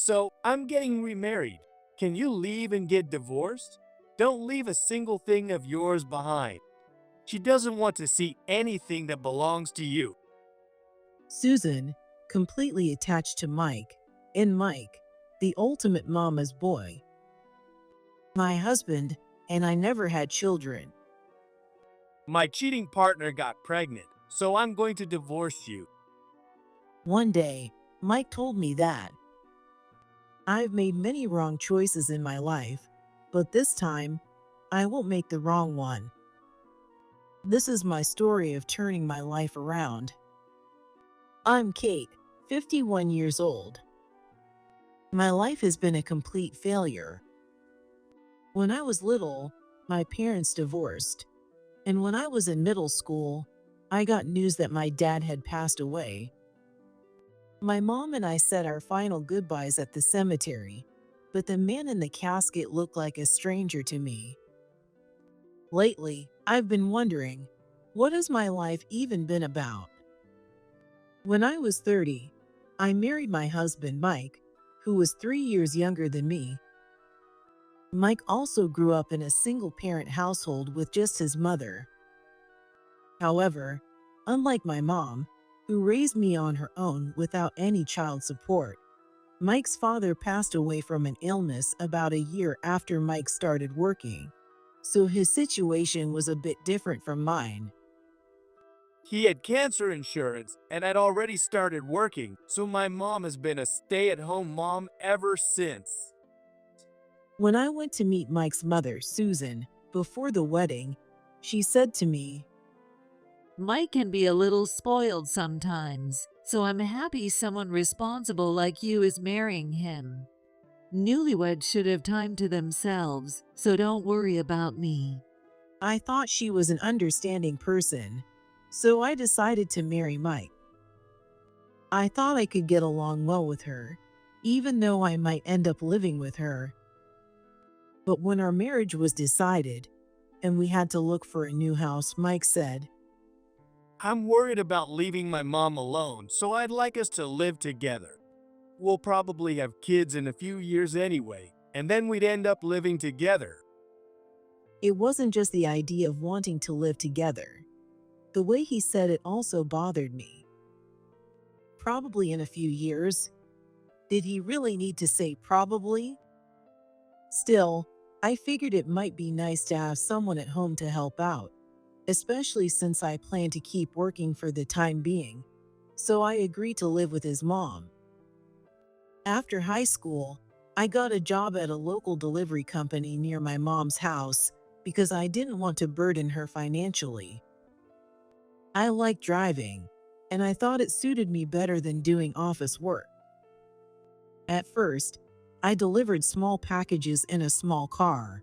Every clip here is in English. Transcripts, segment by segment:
So, I'm getting remarried. Can you leave and get divorced? Don't leave a single thing of yours behind. She doesn't want to see anything that belongs to you. Susan, completely attached to Mike, and Mike, the ultimate mama's boy. My husband and I never had children. My cheating partner got pregnant, so I'm going to divorce you. One day, Mike told me that I've made many wrong choices in my life, but this time, I won't make the wrong one. This is my story of turning my life around. I'm Kate, 51 years old. My life has been a complete failure. When I was little, my parents divorced, and when I was in middle school, I got news that my dad had passed away. My mom and I said our final goodbyes at the cemetery, but the man in the casket looked like a stranger to me. Lately, I've been wondering, what has my life even been about? When I was 30, I married my husband, Mike, who was 3 years younger than me. Mike also grew up in a single-parent household with just his mother. However, unlike my mom, who raised me on her own without any child support, Mike's father passed away from an illness about a year after Mike started working, so his situation was a bit different from mine. He had cancer insurance and had already started working, so my mom has been a stay-at-home mom ever since. When I went to meet Mike's mother, Susan, before the wedding, she said to me, Mike can be a little spoiled sometimes, so I'm happy someone responsible like you is marrying him. Newlyweds should have time to themselves, so don't worry about me. I thought she was an understanding person, so I decided to marry Mike. I thought I could get along well with her, even though I might end up living with her. But when our marriage was decided and we had to look for a new house, Mike said, I'm worried about leaving my mom alone, so I'd like us to live together. We'll probably have kids in a few years anyway, and then we'd end up living together. it wasn't just the idea of wanting to live together. The way he said it also bothered me. Probably in a few years. Did he really need to say probably? Still, I figured it might be nice to have someone at home to help out, especially since I plan to keep working for the time being, so I agreed to live with his mom. After high school, I got a job at a local delivery company near my mom's house because I didn't want to burden her financially. I like driving, and I thought it suited me better than doing office work. At first, I delivered small packages in a small car,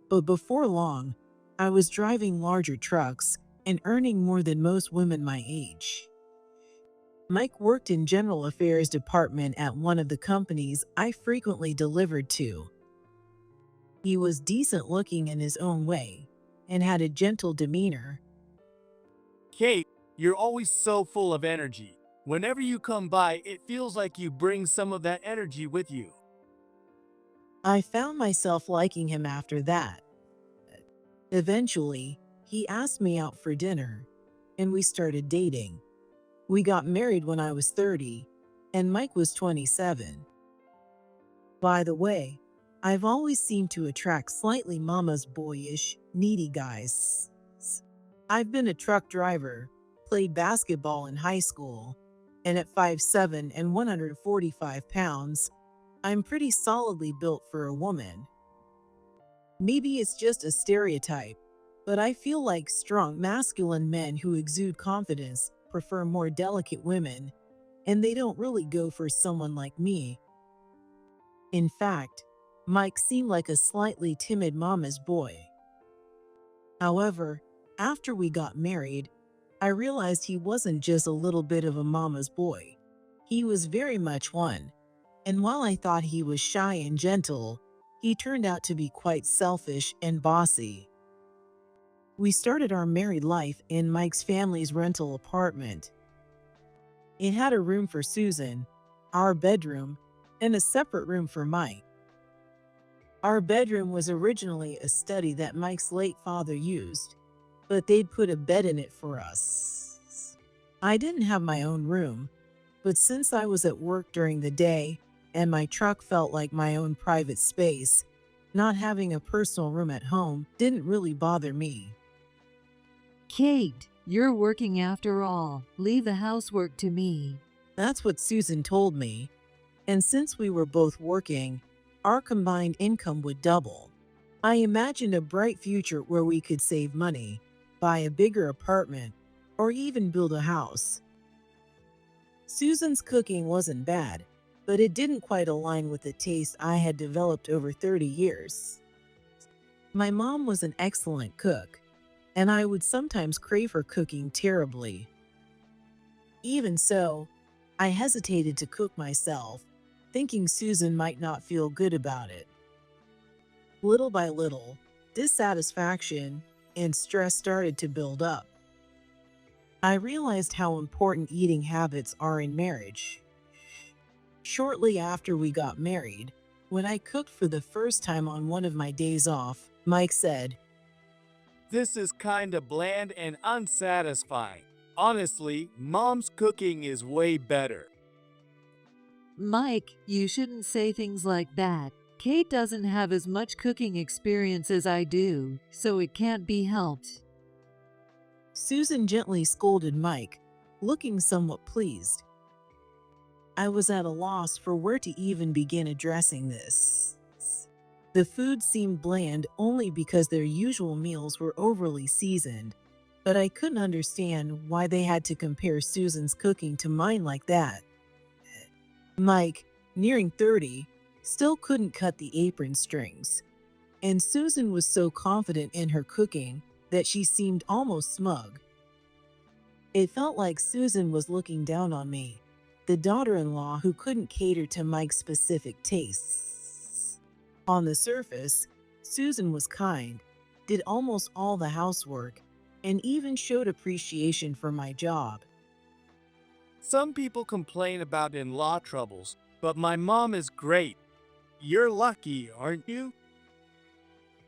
but before long, I was driving larger trucks and earning more than most women my age. Mike worked in general affairs department at one of the companies I frequently delivered to. He was decent looking in his own way and had a gentle demeanor. Kate, you're always so full of energy. Whenever you come by, it feels like you bring some of that energy with you. I found myself liking him after that. Eventually, he asked me out for dinner, and we started dating. We got married when I was 30, and Mike was 27. By the way, I've always seemed to attract slightly mama's boyish, needy guys. I've been a truck driver, played basketball in high school, and at 5'7" and 145 pounds, I'm pretty solidly built for a woman. Maybe it's just a stereotype, but I feel like strong masculine men who exude confidence prefer more delicate women, and they don't really go for someone like me. In fact, Mike seemed like a slightly timid mama's boy. However, after we got married, I realized he wasn't just a little bit of a mama's boy. He was very much one. And while I thought he was shy and gentle, he turned out to be quite selfish and bossy. We started our married life in Mike's family's rental apartment. It had a room for Susan, our bedroom, and a separate room for Mike. Our bedroom was originally a study that Mike's late father used, but they'd put a bed in it for us. I didn't have my own room, but since I was at work during the day and my truck felt like my own private space, not having a personal room at home didn't really bother me. Kate, you're working after all. Leave the housework to me. That's what Susan told me. And since we were both working, our combined income would double. I imagined a bright future where we could save money, buy a bigger apartment, or even build a house. Susan's cooking wasn't bad, but it didn't quite align with the taste I had developed over 30 years. My mom was an excellent cook, and I would sometimes crave her cooking terribly. Even so, I hesitated to cook myself, thinking Susan might not feel good about it. Little by little, dissatisfaction and stress started to build up. I realized how important eating habits are in marriage. Shortly after we got married, when I cooked for the first time on one of my days off, Mike said, This is kinda bland and unsatisfying. Honestly, Mom's cooking is way better. Mike, you shouldn't say things like that. Kate doesn't have as much cooking experience as I do, so it can't be helped. Susan gently scolded Mike, looking somewhat pleased. I was at a loss for where to even begin addressing this. The food seemed bland only because their usual meals were overly seasoned, but I couldn't understand why they had to compare Susan's cooking to mine like that. Mike, nearing 30, still couldn't cut the apron strings, and Susan was so confident in her cooking that she seemed almost smug. It felt like Susan was looking down on me, the daughter-in-law who couldn't cater to Mike's specific tastes. On the surface, Susan was kind, did almost all the housework, and even showed appreciation for my job. Some people complain about in-law troubles, but my mom is great. You're lucky, aren't you?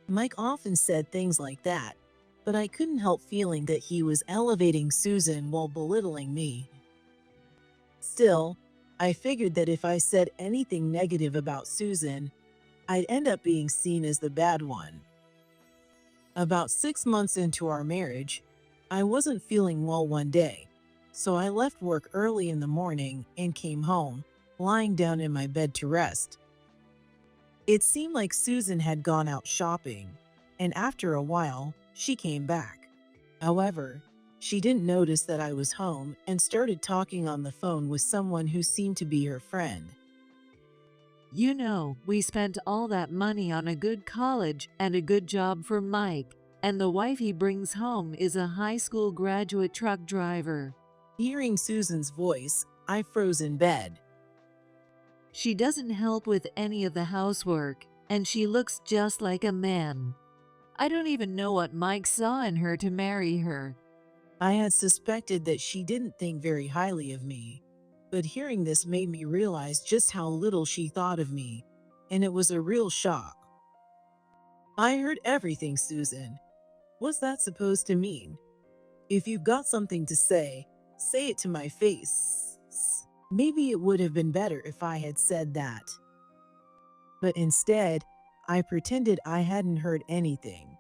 Mike often said things like that, but I couldn't help feeling that he was elevating Susan while belittling me. Still, I figured that if I said anything negative about Susan, I'd end up being seen as the bad one. About 6 months into our marriage, I wasn't feeling well one day, so I left work early in the morning and came home, lying down in my bed to rest. It seemed like Susan had gone out shopping, and after a while, she came back. However, she didn't notice that I was home and started talking on the phone with someone who seemed to be her friend. You know, we spent all that money on a good college and a good job for Mike, and the wife he brings home is a high school graduate truck driver. Hearing Susan's voice, I froze in bed. She doesn't help with any of the housework, and she looks just like a man. I don't even know what Mike saw in her to marry her. I had suspected that she didn't think very highly of me, but hearing this made me realize just how little she thought of me, and it was a real shock. I heard everything, Susan. What's that supposed to mean? If you've got something to say it to my face. Maybe it would have been better if I had said that. But instead, I pretended I hadn't heard anything.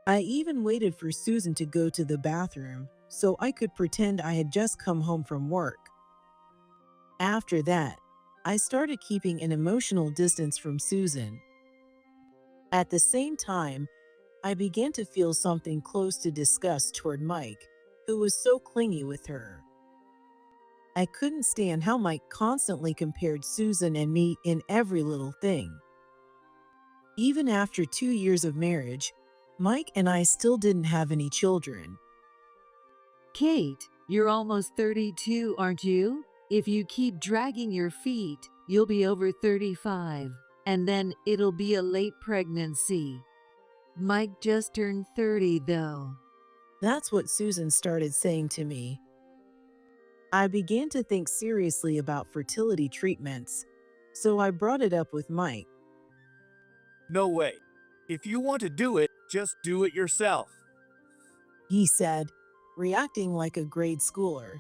I even waited for Susan to go to the bathroom so I could pretend I had just come home from work. After that, I started keeping an emotional distance from Susan. At the same time, I began to feel something close to disgust toward Mike, who was so clingy with her. I couldn't stand how Mike constantly compared Susan and me in every little thing. Even after 2 years of marriage, Mike and I still didn't have any children. Kate, you're almost 32, aren't you? If you keep dragging your feet, you'll be over 35, and then it'll be a late pregnancy. Mike just turned 30, though. That's what Susan started saying to me. I began to think seriously about fertility treatments, So I brought it up with Mike. No way. If you want to do it, just do it yourself. He said, reacting like a grade schooler.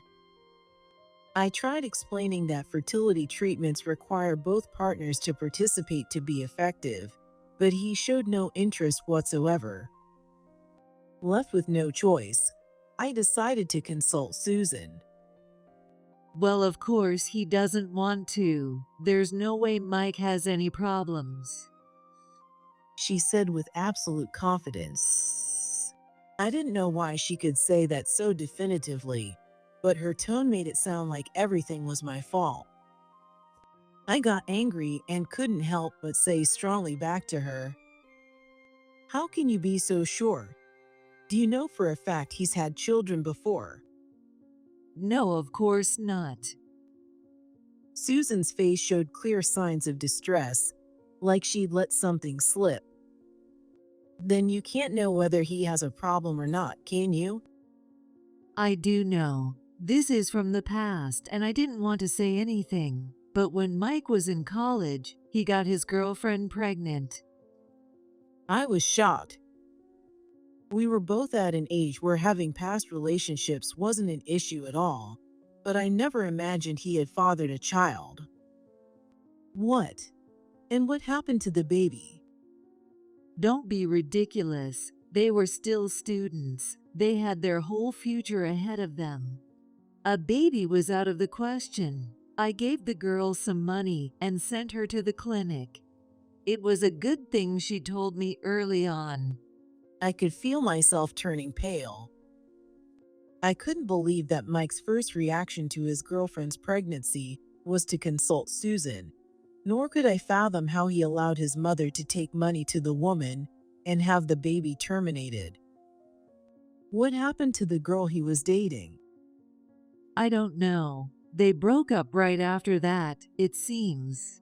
I tried explaining that fertility treatments require both partners to participate to be effective, but he showed no interest whatsoever. Left with no choice, I decided to consult Susan. Well, of course, he doesn't want to. There's no way Mike has any problems. She said with absolute confidence. I didn't know why she could say that so definitively, but her tone made it sound like everything was my fault. I got angry and couldn't help but say strongly back to her, "How can you be so sure? Do you know for a fact he's had children before?" No, of course not. Susan's face showed clear signs of distress, like she'd let something slip. "Then you can't know whether he has a problem or not, can you?" I do know. This is from the past, and I didn't want to say anything. But when Mike was in college, he got his girlfriend pregnant. I was shocked. We were both at an age where having past relationships wasn't an issue at all, but I never imagined he had fathered a child. What? And what happened to the baby? Don't be ridiculous. They were still students. They had their whole future ahead of them. A baby was out of the question. I gave the girl some money and sent her to the clinic. It was a good thing she told me early on. I could feel myself turning pale. I couldn't believe that Mike's first reaction to his girlfriend's pregnancy was to consult Susan, nor could I fathom how he allowed his mother to take money to the woman and have the baby terminated. What happened to the girl he was dating? I don't know. They broke up right after that, it seems.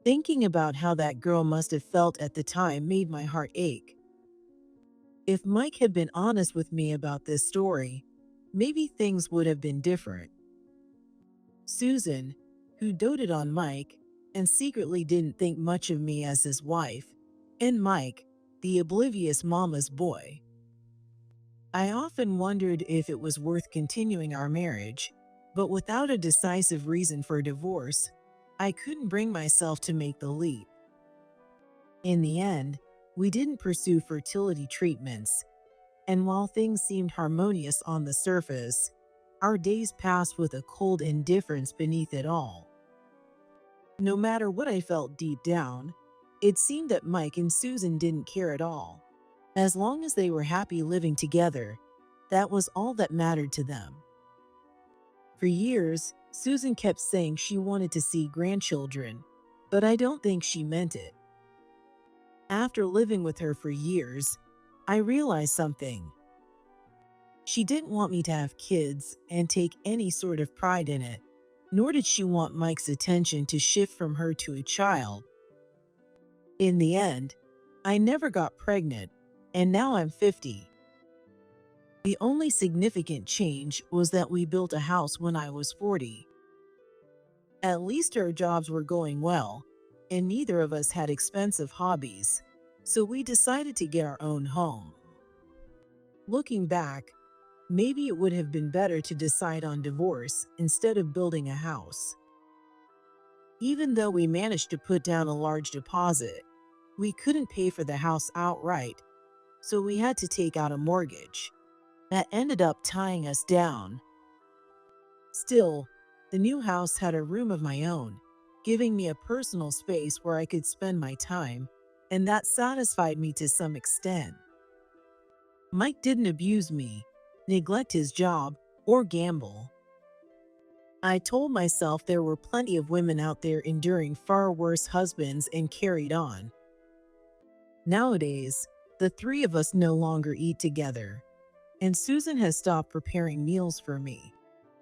Thinking about how that girl must have felt at the time made my heart ache. If Mike had been honest with me about this story, maybe things would have been different. Susan, who doted on Mike and secretly didn't think much of me as his wife, and Mike, the oblivious mama's boy. I often wondered if it was worth continuing our marriage, but without a decisive reason for divorce, I couldn't bring myself to make the leap. In the end, we didn't pursue fertility treatments, and while things seemed harmonious on the surface, our days passed with a cold indifference beneath it all. No matter what I felt deep down, it seemed that Mike and Susan didn't care at all. As long as they were happy living together, that was all that mattered to them. For years, Susan kept saying she wanted to see grandchildren, but I don't think she meant it. After living with her for years, I realized something. She didn't want me to have kids and take any sort of pride in it, nor did she want Mike's attention to shift from her to a child. In the end, I never got pregnant, and now I'm 50. The only significant change was that we built a house when I was 40. At least our jobs were going well, and neither of us had expensive hobbies, so we decided to get our own home. Looking back, maybe it would have been better to decide on divorce instead of building a house. Even though we managed to put down a large deposit, we couldn't pay for the house outright, so we had to take out a mortgage. That ended up tying us down. Still, the new house had a room of my own, giving me a personal space where I could spend my time, and that satisfied me to some extent. Mike didn't abuse me, neglect his job, or gamble. I told myself there were plenty of women out there enduring far worse husbands and carried on. Nowadays, the three of us no longer eat together, and Susan has stopped preparing meals for me.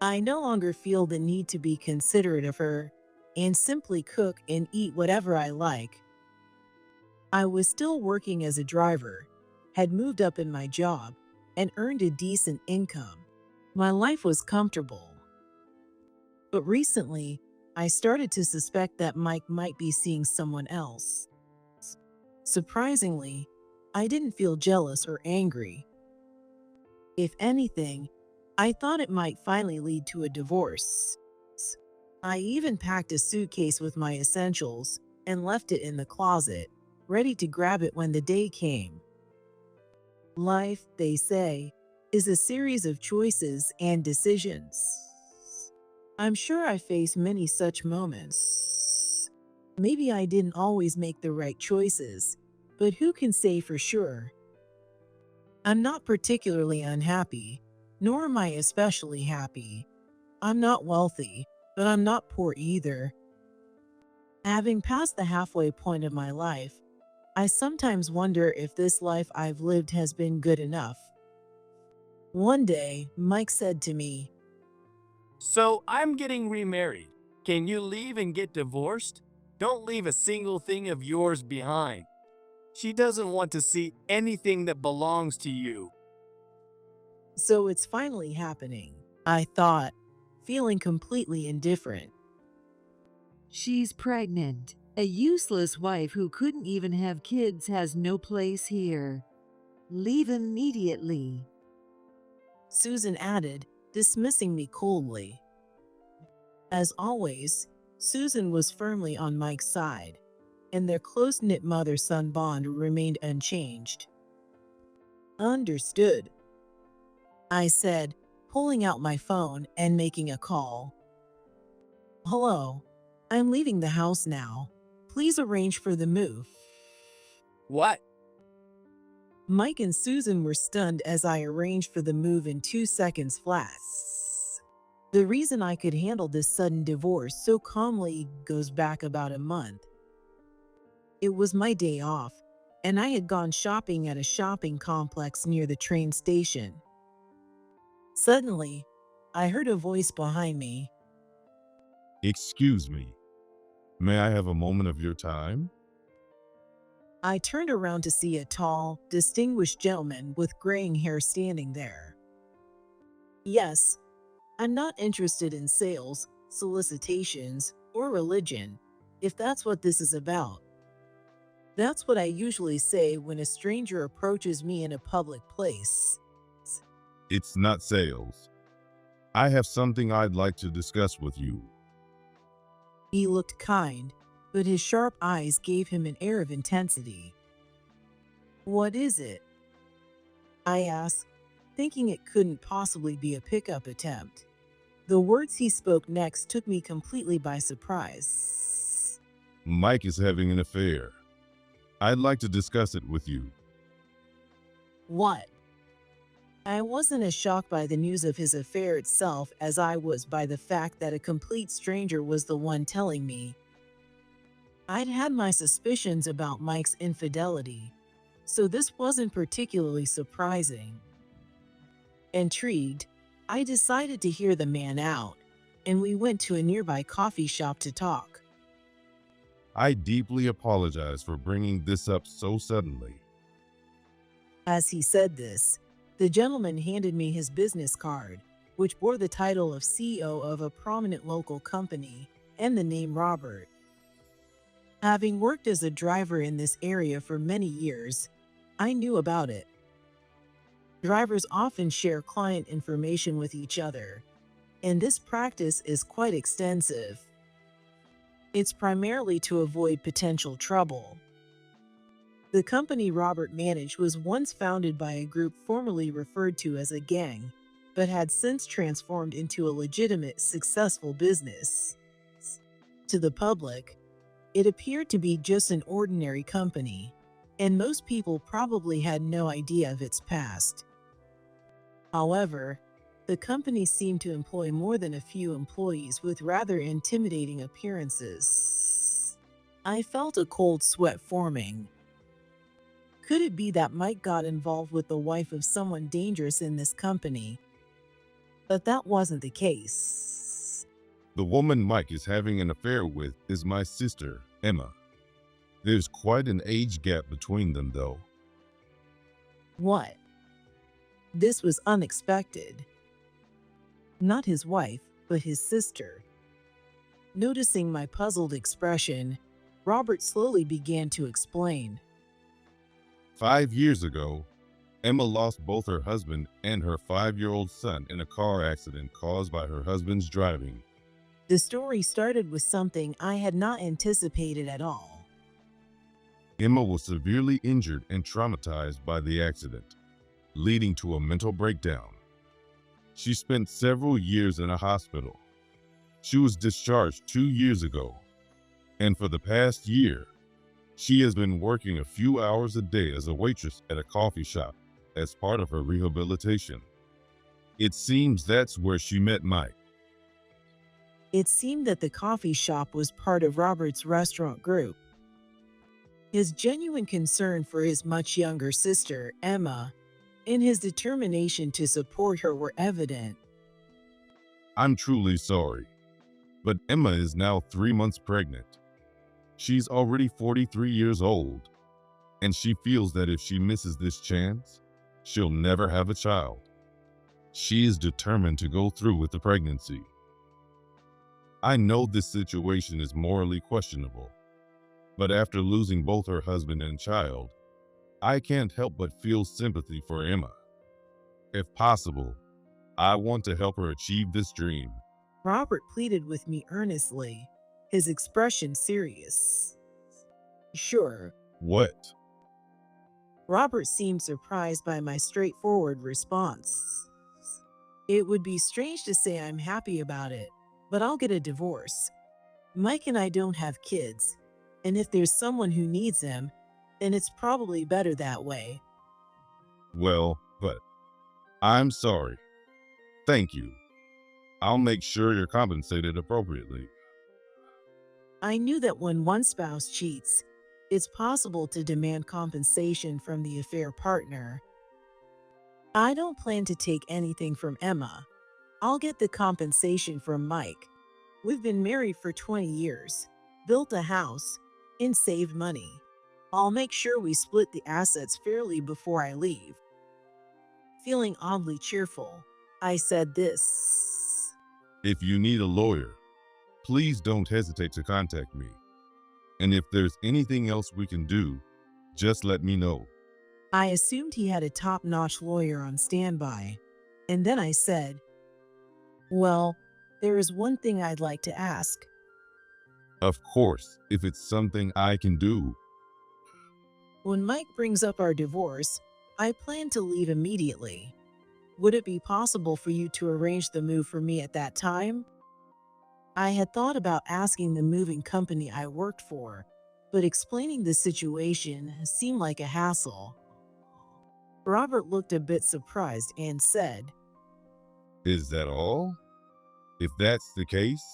I no longer feel the need to be considerate of her and simply cook and eat whatever I like. I was still working as a driver, had moved up in my job, and earned a decent income. My life was comfortable. But recently, I started to suspect that Mike might be seeing someone else. Surprisingly, I didn't feel jealous or angry. If anything, I thought it might finally lead to a divorce. I even packed a suitcase with my essentials and left it in the closet, ready to grab it when the day came. Life, they say, is a series of choices and decisions. I'm sure I faced many such moments. Maybe I didn't always make the right choices, but who can say for sure? I'm not particularly unhappy, nor am I especially happy. I'm not wealthy, but I'm not poor either. Having passed the halfway point of my life, I sometimes wonder if this life I've lived has been good enough. One day, Mike said to me, So I'm getting remarried. Can you leave and get divorced? Don't leave a single thing of yours behind. She doesn't want to see anything that belongs to you. "So it's finally happening," I thought, feeling completely indifferent. She's pregnant. A useless wife who couldn't even have kids has no place here. Leave immediately. Susan added, dismissing me coldly. As always, Susan was firmly on Mike's side, and their close-knit mother-son bond remained unchanged. "Understood," I said, pulling out my phone and making a call. "Hello, I'm leaving the house now. Please arrange for the move." What? Mike and Susan were stunned as I arranged for the move in 2 seconds flat. The reason I could handle this sudden divorce so calmly goes back about a month. It was my day off, and I had gone shopping at a shopping complex near the train station. Suddenly, I heard a voice behind me. Excuse me, may I have a moment of your time? I turned around to see a tall, distinguished gentleman with graying hair standing there. "Yes, I'm not interested in sales, solicitations, or religion, if that's what this is about." That's what I usually say when a stranger approaches me in a public place. It's not sales. I have something I'd like to discuss with you. He looked kind, but his sharp eyes gave him an air of intensity. "What is it?" I asked, thinking it couldn't possibly be a pickup attempt. The words he spoke next took me completely by surprise. Mike is having an affair. I'd like to discuss it with you. "What?" I wasn't as shocked by the news of his affair itself as I was by the fact that a complete stranger was the one telling me. I'd had my suspicions about Mike's infidelity, so this wasn't particularly surprising. Intrigued, I decided to hear the man out, and we went to a nearby coffee shop to talk. I deeply apologize for bringing this up so suddenly. As he said this, the gentleman handed me his business card, which bore the title of CEO of a prominent local company and the name Robert. Having worked as a driver in this area for many years, I knew about it. Drivers often share client information with each other, and this practice is quite extensive. It's primarily to avoid potential trouble. The company Robert managed was once founded by a group formerly referred to as a gang, but had since transformed into a legitimate, successful business. To the public, it appeared to be just an ordinary company, and most people probably had no idea of its past. However, the company seemed to employ more than a few employees with rather intimidating appearances. I felt a cold sweat forming. Could it be that Mike got involved with the wife of someone dangerous in this company? But that wasn't the case. The woman Mike is having an affair with is my sister, Emma. There's quite an age gap between them, though. What? This was unexpected. Not his wife, but his sister. Noticing my puzzled expression, Robert slowly began to explain. 5 years ago, Emma lost both her husband and her 5-year-old son in a car accident caused by her husband's driving. The story started with something I had not anticipated at all. Emma was severely injured and traumatized by the accident, leading to a mental breakdown. She spent several years in a hospital. She was discharged 2 years ago, and for the past year, she has been working a few hours a day as a waitress at a coffee shop as part of her rehabilitation. It seems that's where she met Mike. It seemed that the coffee shop was part of Robert's restaurant group. His genuine concern for his much younger sister, Emma, and his determination to support her were evident. I'm truly sorry, but Emma is now 3 months pregnant. She's already 43 years old, and she feels that if she misses this chance, she'll never have a child. She is determined to go through with the pregnancy. I know this situation is morally questionable, but after losing both her husband and child, I can't help but feel sympathy for Emma. If possible, I want to help her achieve this dream. Robert pleaded with me earnestly, his expression serious. Sure. What? Robert seemed surprised by my straightforward response. It would be strange to say I'm happy about it, but I'll get a divorce. Mike and I don't have kids, and if there's someone who needs them, then it's probably better that way. Well, but I'm sorry. Thank you. I'll make sure you're compensated appropriately. I knew that when one spouse cheats, it's possible to demand compensation from the affair partner. I don't plan to take anything from Emma. I'll get the compensation from Mike. We've been married for 20 years, built a house, and saved money. I'll make sure we split the assets fairly before I leave. Feeling oddly cheerful, I said this. If you need a lawyer, please don't hesitate to contact me. And if there's anything else we can do, just let me know. I assumed he had a top-notch lawyer on standby, and then I said, well, there is one thing I'd like to ask. Of course, if it's something I can do. When Mike brings up our divorce, I plan to leave immediately. Would it be possible for you to arrange the move for me at that time? I had thought about asking the moving company I worked for, but explaining the situation seemed like a hassle. Robert looked a bit surprised and said, Is that all? If that's the case,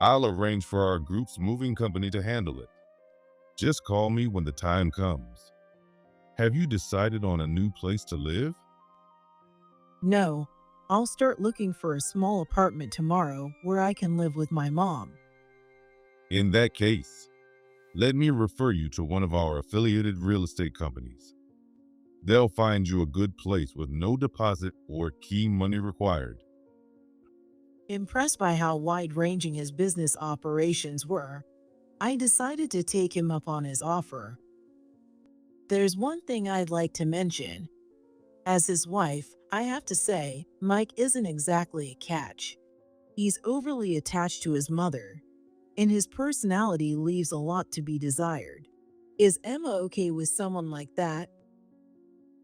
I'll arrange for our group's moving company to handle it. Just call me when the time comes. Have you decided on a new place to live? no, I'll start looking for a small apartment tomorrow where I can live with my mom. In that case, let me refer you to one of our affiliated real estate companies. They'll find you a good place with no deposit or key money required. Impressed by how wide-ranging his business operations were, I decided to take him up on his offer. There's one thing I'd like to mention. As his wife, I have to say, Mike isn't exactly a catch. He's overly attached to his mother, and his personality leaves a lot to be desired. Is Emma okay with someone like that?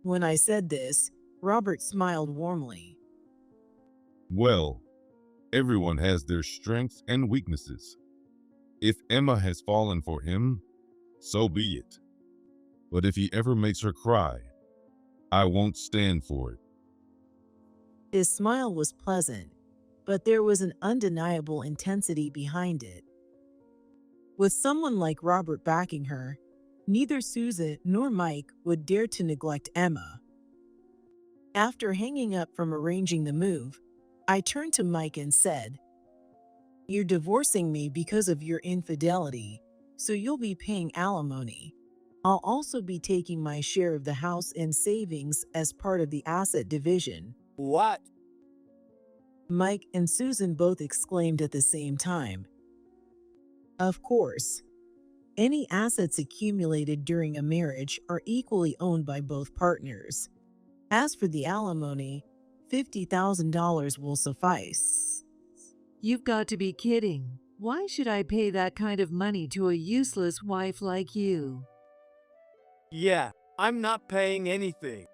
When I said this, Robert smiled warmly. Well, everyone has their strengths and weaknesses. If Emma has fallen for him, so be it. But if he ever makes her cry, I won't stand for it. His smile was pleasant, but there was an undeniable intensity behind it. With someone like Robert backing her, neither Susan nor Mike would dare to neglect Emma. After hanging up from arranging the move, I turned to Mike and said, "You're divorcing me because of your infidelity, so you'll be paying alimony. I'll also be taking my share of the house and savings as part of the asset division." What? Mike and Susan both exclaimed at the same time. Of course, any assets accumulated during a marriage are equally owned by both partners. As for the alimony, $50,000 will suffice. You've got to be kidding. Why should I pay that kind of money to a useless wife like you? Yeah, I'm not paying anything.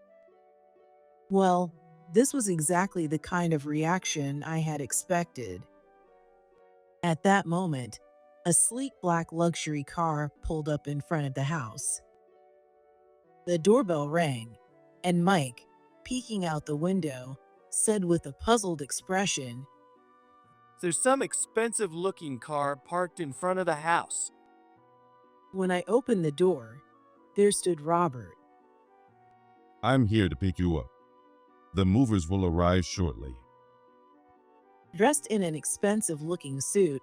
Well, this was exactly the kind of reaction I had expected. At that moment, a sleek black luxury car pulled up in front of the house. The doorbell rang, and Mike, peeking out the window, said with a puzzled expression, There's some expensive looking car parked in front of the house. When I opened the door, there stood Robert. I'm here to pick you up. The movers will arrive shortly. Dressed in an expensive-looking suit,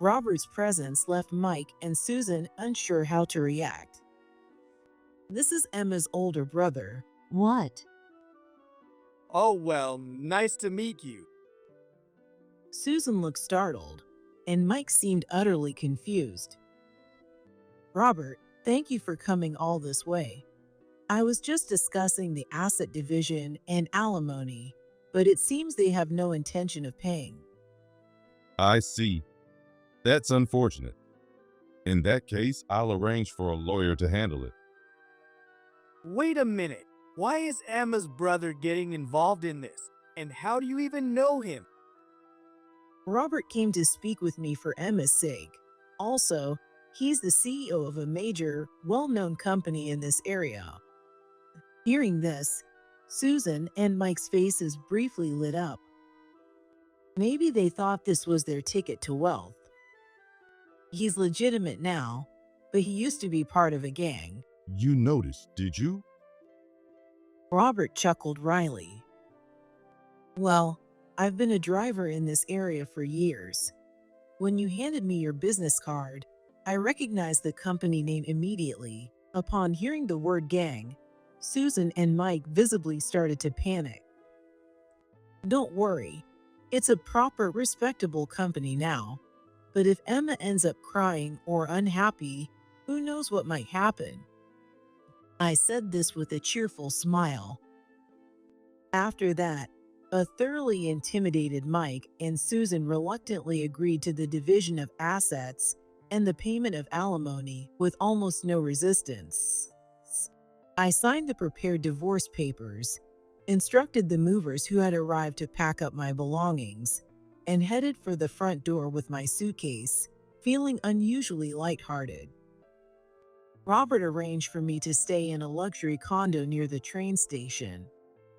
Robert's presence left Mike and Susan unsure how to react. This is Emma's older brother. What? Oh well, nice to meet you. Susan looked startled, and Mike seemed utterly confused. Robert, thank you for coming all this way. I was just discussing the asset division and alimony, but it seems they have no intention of paying. I see. That's unfortunate. In that case, I'll arrange for a lawyer to handle it. Wait a minute. Why is Emma's brother getting involved in this? And how do you even know him? Robert came to speak with me for Emma's sake. Also, he's the CEO of a major, well-known company in this area. Hearing this, Susan and Mike's faces briefly lit up. Maybe they thought this was their ticket to wealth. He's legitimate now, but he used to be part of a gang. You noticed, did you? Robert chuckled wryly. Well, I've been a driver in this area for years. When you handed me your business card, I recognized the company name immediately. Upon hearing the word gang, Susan and Mike visibly started to panic. Don't worry, it's a proper, respectable company now. But if Emma ends up crying or unhappy, who knows what might happen? I said this with a cheerful smile. After that, a thoroughly intimidated Mike and Susan reluctantly agreed to the division of assets and the payment of alimony with almost no resistance. I signed the prepared divorce papers, instructed the movers who had arrived to pack up my belongings, and headed for the front door with my suitcase, feeling unusually lighthearted. Robert arranged for me to stay in a luxury condo near the train station.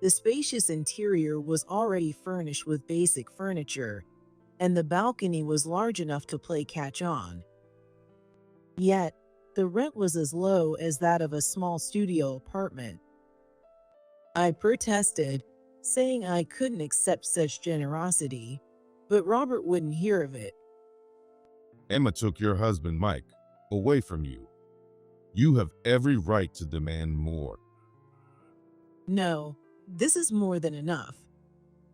The spacious interior was already furnished with basic furniture, and the balcony was large enough to play catch-on. Yet, the rent was as low as that of a small studio apartment. I protested, saying I couldn't accept such generosity, but Robert wouldn't hear of it. Emma took your husband, Mike, away from you. You have every right to demand more. No, this is more than enough.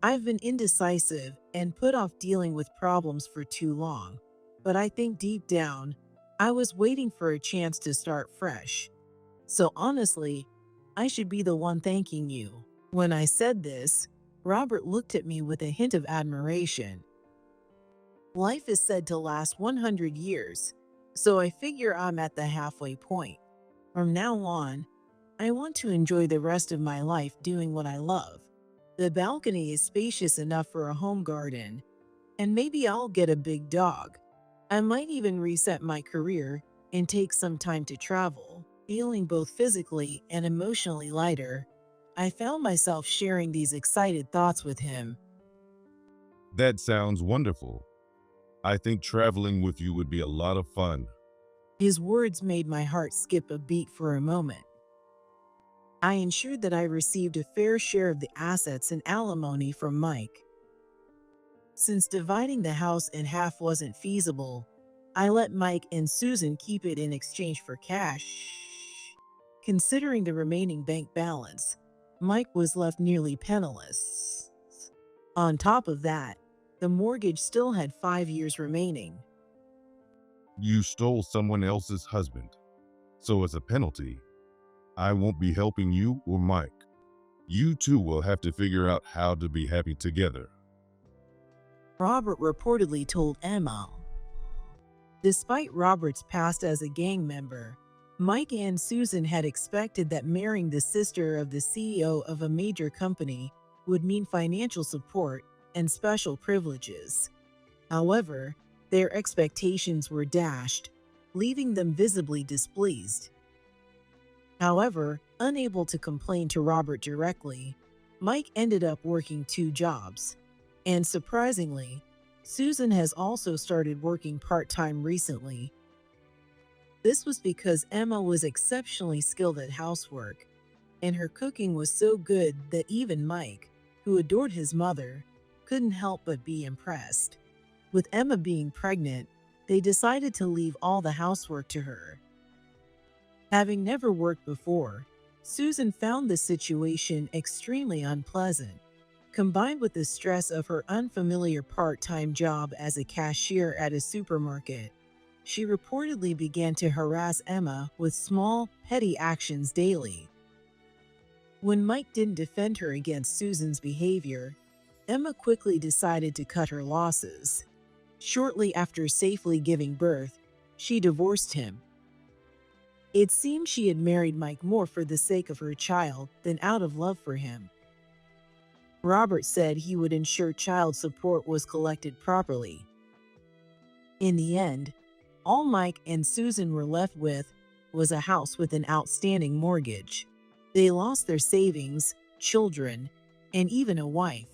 I've been indecisive and put off dealing with problems for too long, but I think deep down, I was waiting for a chance to start fresh. So honestly, I should be the one thanking you. When I said this, Robert looked at me with a hint of admiration. Life is said to last 100 years, so I figure I'm at the halfway point. From now on, I want to enjoy the rest of my life doing what I love. The balcony is spacious enough for a home garden, and maybe I'll get a big dog. I might even reset my career and take some time to travel. Feeling both physically and emotionally lighter, I found myself sharing these excited thoughts with him. That sounds wonderful. I think traveling with you would be a lot of fun. His words made my heart skip a beat for a moment. I ensured that I received a fair share of the assets and alimony from Mike. Since dividing the house in half wasn't feasible, I let Mike and Susan keep it in exchange for cash. Considering the remaining bank balance, Mike was left nearly penniless. On top of that, the mortgage still had 5 years remaining. You stole someone else's husband. So as a penalty, I won't be helping you or Mike. You two will have to figure out how to be happy together. Robert reportedly told Emma. Despite Robert's past as a gang member, Mike and Susan had expected that marrying the sister of the CEO of a major company would mean financial support and special privileges. However, their expectations were dashed, leaving them visibly displeased. However, unable to complain to Robert directly, Mike ended up working 2 jobs. And surprisingly, Susan has also started working part-time recently. This was because Emma was exceptionally skilled at housework, and her cooking was so good that even Mike, who adored his mother, couldn't help but be impressed. With Emma being pregnant, they decided to leave all the housework to her. Having never worked before, Susan found the situation extremely unpleasant. Combined with the stress of her unfamiliar part-time job as a cashier at a supermarket, she reportedly began to harass Emma with small, petty actions daily. When Mike didn't defend her against Susan's behavior, Emma quickly decided to cut her losses. Shortly after safely giving birth, she divorced him. It seemed she had married Mike more for the sake of her child than out of love for him. Robert said he would ensure child support was collected properly. In the end, all Mike and Susan were left with was a house with an outstanding mortgage. They lost their savings, children, and even a wife.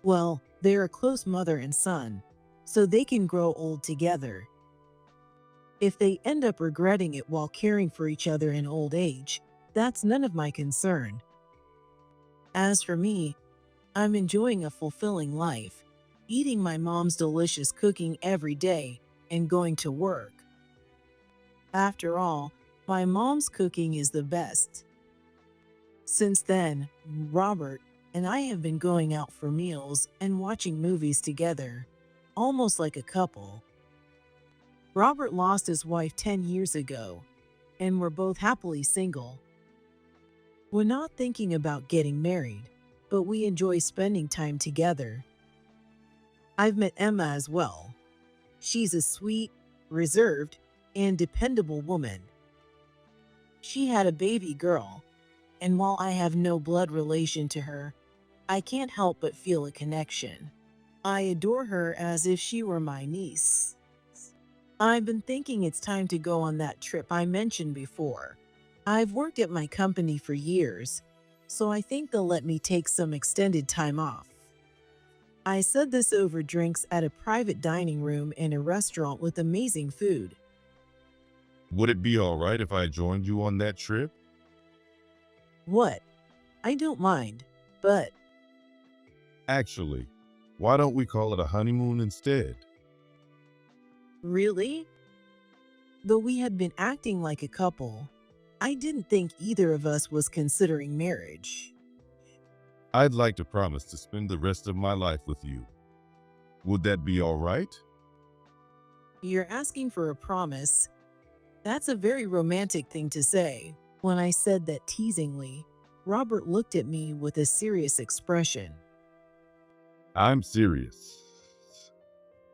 Well, they're a close mother and son, so they can grow old together. If they end up regretting it while caring for each other in old age, that's none of my concern. As for me, I'm enjoying a fulfilling life, eating my mom's delicious cooking every day and going to work. After all, my mom's cooking is the best. Since then, Robert and I have been going out for meals and watching movies together, almost like a couple. Robert lost his wife 10 years ago, and we're both happily single. We're not thinking about getting married, but we enjoy spending time together. I've met Emma as well. She's a sweet, reserved, and dependable woman. She had a baby girl, and while I have no blood relation to her, I can't help but feel a connection. I adore her as if she were my niece. I've been thinking it's time to go on that trip I mentioned before. I've worked at my company for years, so I think they'll let me take some extended time off. I said this over drinks at a private dining room in a restaurant with amazing food. Would it be all right if I joined you on that trip? What? I don't mind, but Actually, why don't we call it a honeymoon instead? really? Though we had been acting like a couple, I didn't think either of us was considering marriage. I'd like to promise to spend the rest of my life with you. Would that be all right? You're asking for a promise. That's a very romantic thing to say. When I said that teasingly, Robert looked at me with a serious expression. I'm serious.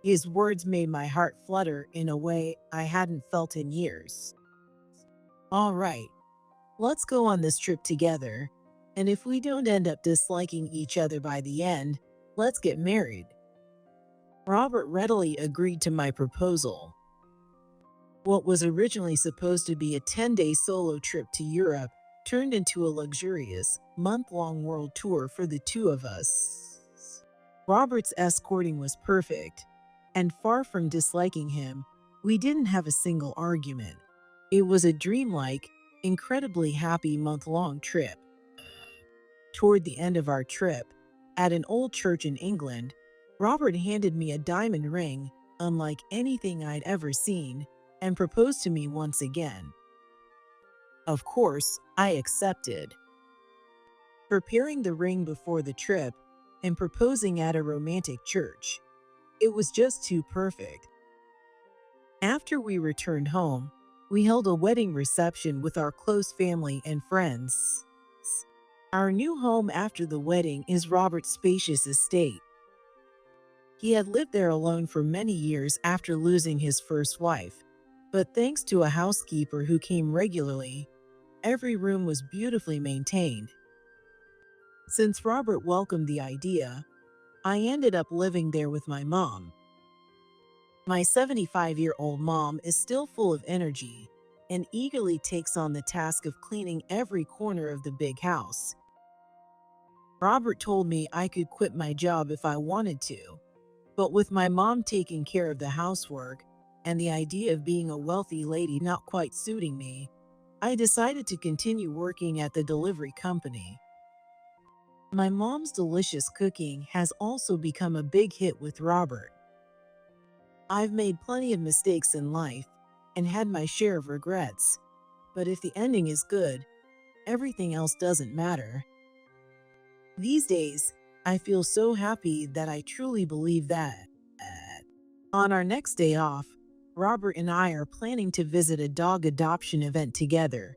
His words made my heart flutter in a way I hadn't felt in years. All right, let's go on this trip together, and if we don't end up disliking each other by the end, let's get married. Robert readily agreed to my proposal. What was originally supposed to be a 10-day solo trip to Europe turned into a luxurious, month-long world tour for the two of us. Robert's escorting was perfect, and far from disliking him, we didn't have a single argument. It was a dreamlike, incredibly happy month-long trip. Toward the end of our trip, at an old church in England, Robert handed me a diamond ring unlike anything I'd ever seen and proposed to me once again. Of course, I accepted. Preparing the ring before the trip and proposing at a romantic church, it was just too perfect. After we returned home, we held a wedding reception with our close family and friends. Our new home after the wedding is Robert's spacious estate. He had lived there alone for many years after losing his first wife, but thanks to a housekeeper who came regularly, every room was beautifully maintained. Since Robert welcomed the idea, I ended up living there with my mom. My 75-year-old mom is still full of energy and eagerly takes on the task of cleaning every corner of the big house. Robert told me I could quit my job if I wanted to, but with my mom taking care of the housework and the idea of being a wealthy lady not quite suiting me, I decided to continue working at the delivery company. My mom's delicious cooking has also become a big hit with Robert. I've made plenty of mistakes in life and had my share of regrets, but if the ending is good, everything else doesn't matter. These days, I feel so happy that I truly believe that. On our next day off, Robert and I are planning to visit a dog adoption event together